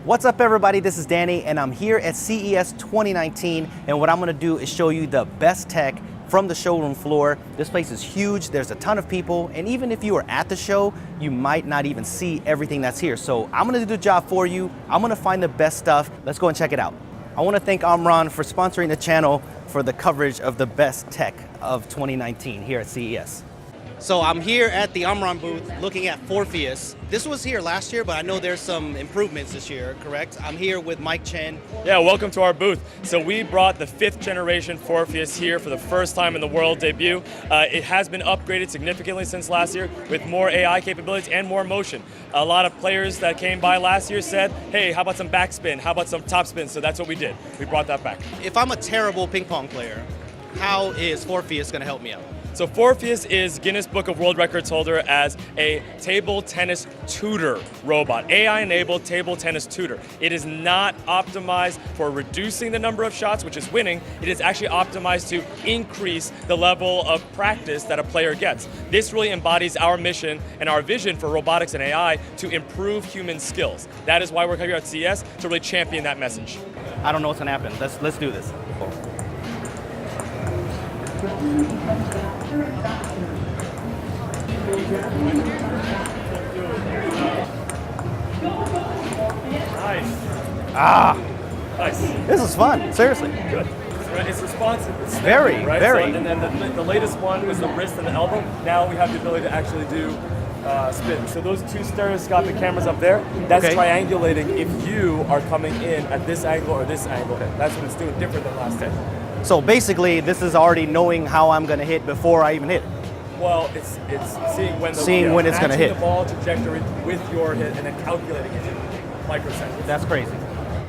What's up everybody, this is Danny and I'm here at CES 2019 and what I'm going to do is show you the best tech from the showroom floor. This place is huge, there's a ton of people, and even if you are at the show, you might not even see everything that's here. So I'm going to do the job for you, I'm going to find the best stuff. Let's go and check it out. I want to thank Amran for sponsoring the channel for the coverage of the best tech of 2019 here at CES. So I'm here at the Amran booth looking at Forpheus. This was here last year, but I know there's some improvements this year, correct? I'm here with Mike Chen. Yeah, welcome to our booth. So we brought the 5th generation Forpheus here for the first time in the world debut. It has been upgraded significantly since last year with more AI capabilities and more motion. A lot of players that came by last year said, hey, how about some backspin? How about some topspin? So that's what we did. We brought that back. If I'm a terrible ping pong player, how is Forpheus going to help me out? So Forpheus is Guinness Book of World Records holder as a table tennis tutor robot, AI-enabled table tennis tutor. It is not optimized for reducing the number of shots, which is winning. It is actually optimized to increase the level of practice that a player gets. This really embodies our mission and our vision for robotics and AI to improve human skills. That is why we're here at CES, to really champion that message. I don't know what's going to happen. Let's do this. Nice. This is fun, seriously. Good. It's responsive. It's very, snappy, right? very. So, and then the latest one was the wrist and the elbow. Now we have the ability to actually do spin. So those two stereoscopic cameras up there, that's triangulating if you are coming in at this angle or this angle. That's what it's doing different than last time. So basically, this is already knowing how I'm going to hit before I even hit. Well, it's seeing when when it's going to hit. The ball trajectory with your hit and then calculating it in microseconds. That's crazy.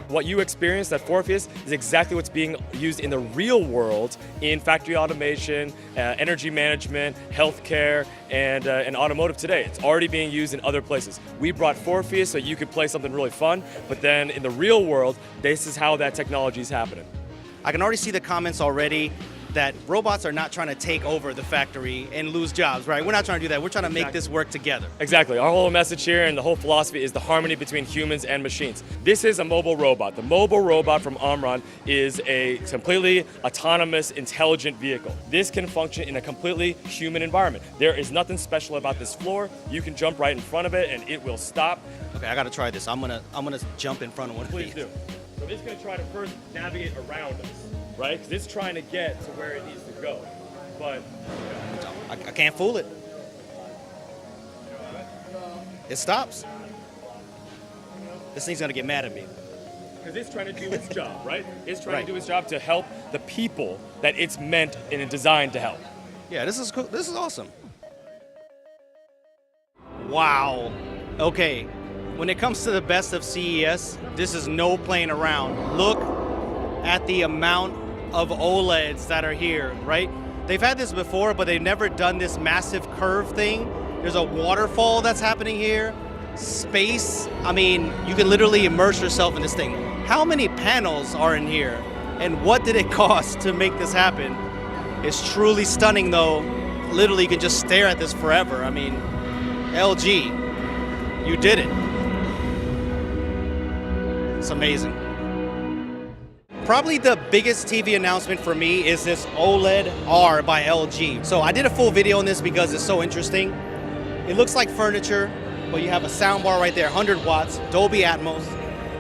What you experienced at Forpheus is exactly what's being used in the real world in factory automation, energy management, healthcare, and automotive today. It's already being used in other places. We brought Forpheus so you could play something really fun, but then in the real world, this is how that technology is happening. I can already see the comments already that robots are not trying to take over the factory and lose jobs, right? We're not trying to do that. We're trying to make this work together. Exactly. Our whole message here and the whole philosophy is the harmony between humans and machines. This is a mobile robot. The mobile robot from Amran is a completely autonomous, intelligent vehicle. This can function in a completely human environment. There is nothing special about this floor. You can jump right in front of it and it will stop. Okay, I got to try this. I'm gonna jump in front of one of these. Please do. So it's going to try to first navigate around us, right? Because it's trying to get to where it needs to go. But I can't fool it. It stops. This thing's going to get mad at me. Because it's trying to do its job, right? It's trying to do its job to help the people that it's meant and designed to help. Yeah, this is cool. This is awesome. Wow. Okay. When it comes to the best of CES, this is no playing around. Look at the amount of OLEDs that are here, right? They've had this before, but they've never done this massive curve thing. There's a waterfall that's happening here. Space, I mean, you can literally immerse yourself in this thing. How many panels are in here? And what did it cost to make this happen? It's truly stunning though. Literally, you can just stare at this forever. I mean, LG, you did it. It's amazing. Probably the biggest TV announcement for me is this OLED R by LG. So I did a full video on this because it's so interesting. It looks like furniture, but you have a soundbar right there, 100 watts, Dolby Atmos.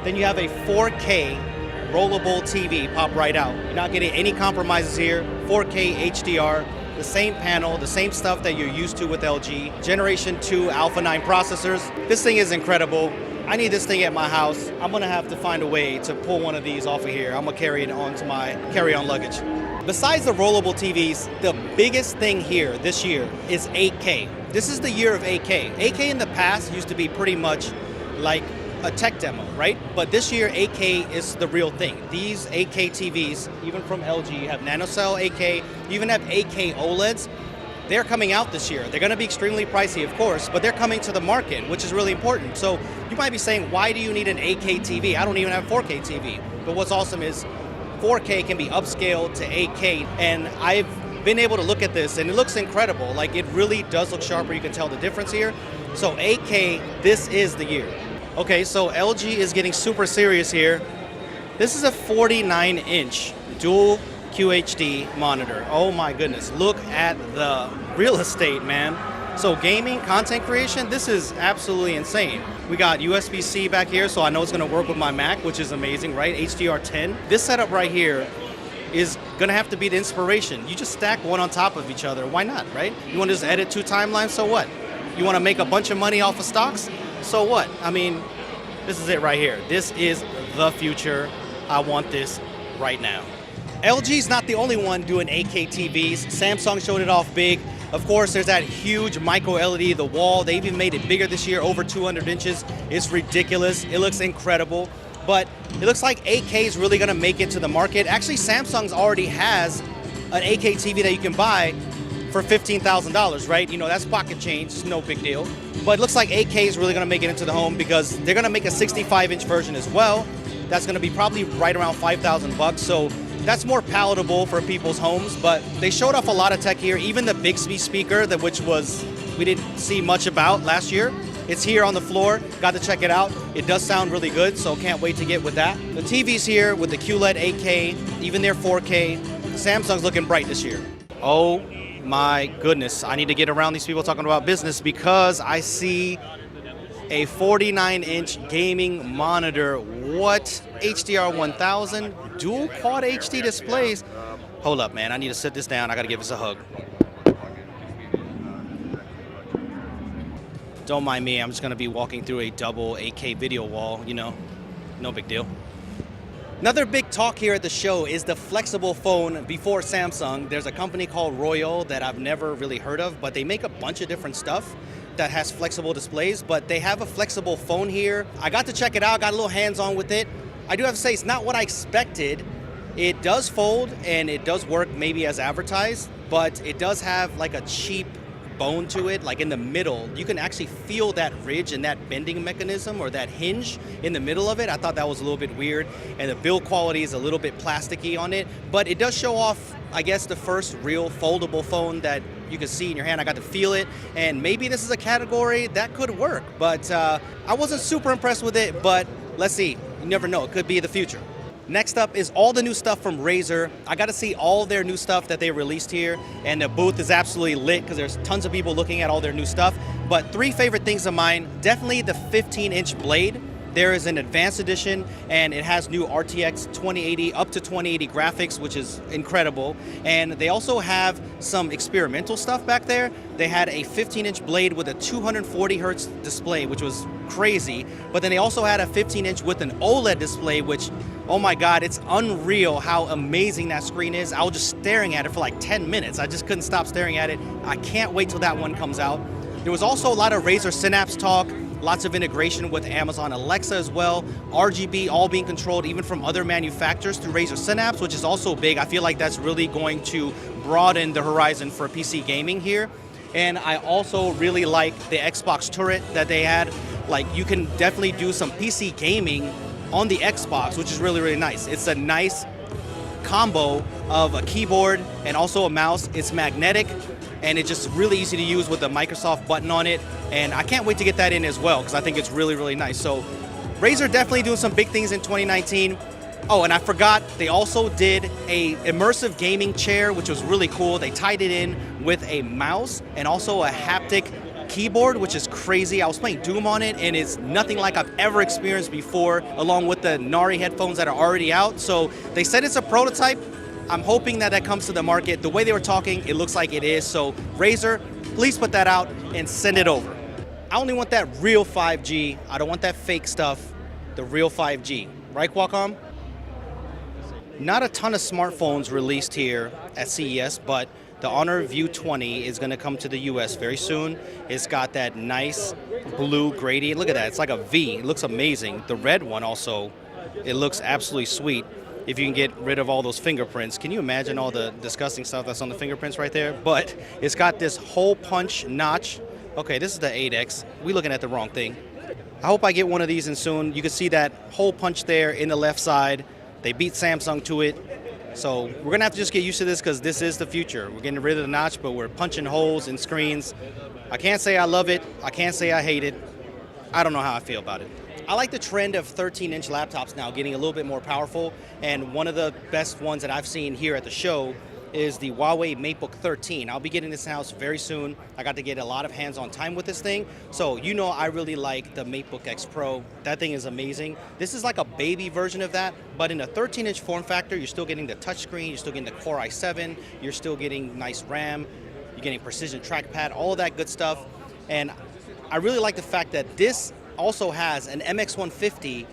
Then you have a 4K rollable TV pop right out. You're not getting any compromises here. 4K HDR, the same panel, the same stuff that you're used to with LG. Generation 2 Alpha 9 processors. This thing is incredible. I need this thing at my house. I'm gonna have to find a way to pull one of these off of here. I'm gonna carry it onto my carry-on luggage. Besides the rollable TVs, the biggest thing here this year is 8K. This is the year of 8K. 8K in the past used to be pretty much like a tech demo, right? But this year, 8K is the real thing. These 8K TVs, even from LG, you have nanocell 8K, you even have 8K OLEDs. They're coming out this year. They're gonna be extremely pricey, of course, but they're coming to the market, which is really important. So you might be saying, why do you need an 8K TV? I don't even have 4K TV. But what's awesome is 4K can be upscaled to 8K, and I've been able to look at this and it looks incredible. Like, it really does look sharper. You can tell the difference here. So 8K, this is the year. Okay, so LG is getting super serious here. This is a 49-inch dual QHD monitor. Oh my goodness, look at the real estate, man. So gaming, content creation, this is absolutely insane. We got USB-C back here, so I know it's gonna work with my Mac, which is amazing, right? HDR10. This setup right here is gonna have to be the inspiration. You just stack one on top of each other, why not, right? You wanna just edit 2 timelines, so what? You wanna make a bunch of money off of stocks, so what? I mean, this is it right here. This is the future. I want this right now. LG's not the only one doing 8K TVs. Samsung showed it off big. Of course, there's that huge micro LED, the wall. They even made it bigger this year, over 200 inches. It's ridiculous. It looks incredible. But it looks like 8K is really gonna make it to the market. Actually, Samsung's already has an 8K TV that you can buy for $15,000, right? You know, that's pocket change, it's no big deal. But it looks like 8K is really gonna make it into the home because they're gonna make a 65-inch version as well. That's gonna be probably right around 5,000 bucks. So that's more palatable for people's homes, but they showed off a lot of tech here, even the Bixby speaker, which we didn't see much about last year. It's here on the floor, got to check it out. It does sound really good, so can't wait to get with that. The TV's here with the QLED 8K, even their 4K. Samsung's looking bright this year. Oh my goodness, I need to get around these people talking about business because I see a 49-inch gaming monitor. What? HDR 1000, dual quad HD displays. Hold up, man, I need to sit this down. I gotta give this a hug. Don't mind me, I'm just gonna be walking through a double 8K video wall, you know, no big deal. Another big talk here at the show is the flexible phone before Samsung. There's a company called Royal that I've never really heard of, but they make a bunch of different stuff that has flexible displays, but they have a flexible phone here. I got to check it out, got a little hands-on with it. I do have to say, it's not what I expected. It does fold and it does work maybe as advertised, but it does have like a cheap bone to it, like in the middle. You can actually feel that ridge and that bending mechanism or that hinge in the middle of it. I thought that was a little bit weird, and the build quality is a little bit plasticky on it, but it does show off, I guess, the first real foldable phone that you can see in your hand. I got to feel it, and maybe this is a category that could work, but I wasn't super impressed with it, but let's see. You never know, it could be the future. Next up is all the new stuff from Razer. I got to see all their new stuff that they released here, and the booth is absolutely lit because there's tons of people looking at all their new stuff. But 3 favorite things of mine, definitely the 15-inch blade. There is an advanced edition, and it has new RTX 2080, up to 2080 graphics, which is incredible. And they also have some experimental stuff back there. They had a 15-inch blade with a 240 hertz display, which was crazy. But then they also had a 15-inch with an OLED display, which, oh my God, it's unreal how amazing that screen is. I was just staring at it for like 10 minutes. I just couldn't stop staring at it. I can't wait till that one comes out. There was also a lot of Razer Synapse talk. Lots of integration with Amazon Alexa as well. RGB all being controlled even from other manufacturers through Razer Synapse, which is also big. I feel like that's really going to broaden the horizon for PC gaming here. And I also really like the Xbox turret that they had. Like, you can definitely do some PC gaming on the Xbox, which is really, really nice. It's a nice combo of a keyboard and also a mouse. It's magnetic, and it's just really easy to use with the Microsoft button on it. And I can't wait to get that in as well, because I think it's really, really nice. So Razer definitely doing some big things in 2019. Oh, and I forgot, they also did a immersive gaming chair, which was really cool. They tied it in with a mouse and also a haptic keyboard, which is crazy. I was playing Doom on it, and it's nothing like I've ever experienced before, along with the Nari headphones that are already out. So they said it's a prototype. I'm hoping that that comes to the market. The way they were talking, it looks like it is. So Razer, please put that out and send it over. I only want that real 5G. I don't want that fake stuff, the real 5G. Right, Qualcomm? Not a ton of smartphones released here at CES, but the Honor View 20 is going to come to the US very soon. It's got that nice blue gradient. Look at that, it's like a V. It looks amazing. The red one also, it looks absolutely sweet. If you can get rid of all those fingerprints. Can you imagine all the disgusting stuff that's on the fingerprints right there? But it's got this hole punch notch. Okay, this is the 8X. We're looking at the wrong thing. I hope I get one of these in soon. You can see that hole punch there in the left side. They beat Samsung to it. So we're gonna have to just get used to this because this is the future. We're getting rid of the notch, but we're punching holes in screens. I can't say I love it. I can't say I hate it. I don't know how I feel about it. I like the trend of 13-inch laptops now getting a little bit more powerful, and one of the best ones that I've seen here at the show is the Huawei MateBook 13. I'll be getting this in-house very soon. I got to get a lot of hands-on time with this thing, so you know I really like the MateBook X Pro. That thing is amazing. This is like a baby version of that, but in a 13-inch form factor, you're still getting the touchscreen, you're still getting the Core i7, you're still getting nice RAM, you're getting precision trackpad, all of that good stuff. And I really like the fact that this also has an MX150,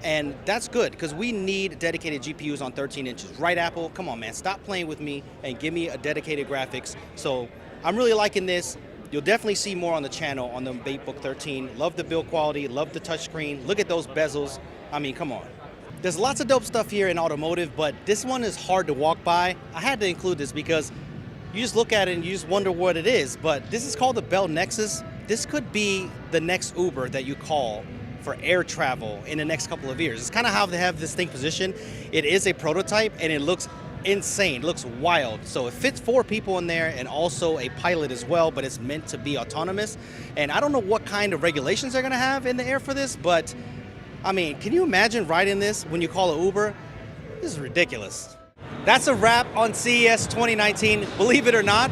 and that's good because we need dedicated GPUs on 13 inches. Right, Apple? Come on, man. Stop playing with me and give me a dedicated graphics. So I'm really liking this. You'll definitely see more on the channel on the MateBook 13. Love the build quality, love the touchscreen. Look at those bezels. I mean, come on. There's lots of dope stuff here in automotive, but this one is hard to walk by. I had to include this because you just look at it and you just wonder what it is, but this is called the Bell Nexus. This could be the next Uber that you call for air travel in the next couple of years. It's kind of how they have this thing positioned. It is a prototype and it looks insane, it looks wild. So it fits 4 people in there and also a pilot as well, but it's meant to be autonomous. And I don't know what kind of regulations they're gonna have in the air for this, but I mean, can you imagine riding this when you call an Uber? This is ridiculous. That's a wrap on CES 2019. Believe it or not,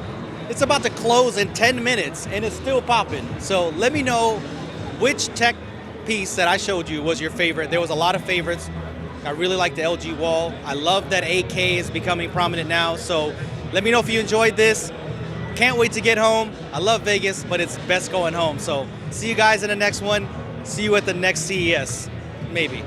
it's about to close in 10 minutes and it's still popping. So let me know which tech piece that I showed you was your favorite. There was a lot of favorites. I really like the LG wall. I love that 8K is becoming prominent now. So let me know if you enjoyed this. Can't wait to get home. I love Vegas, but it's best going home. So see you guys in the next one. See you at the next CES, maybe.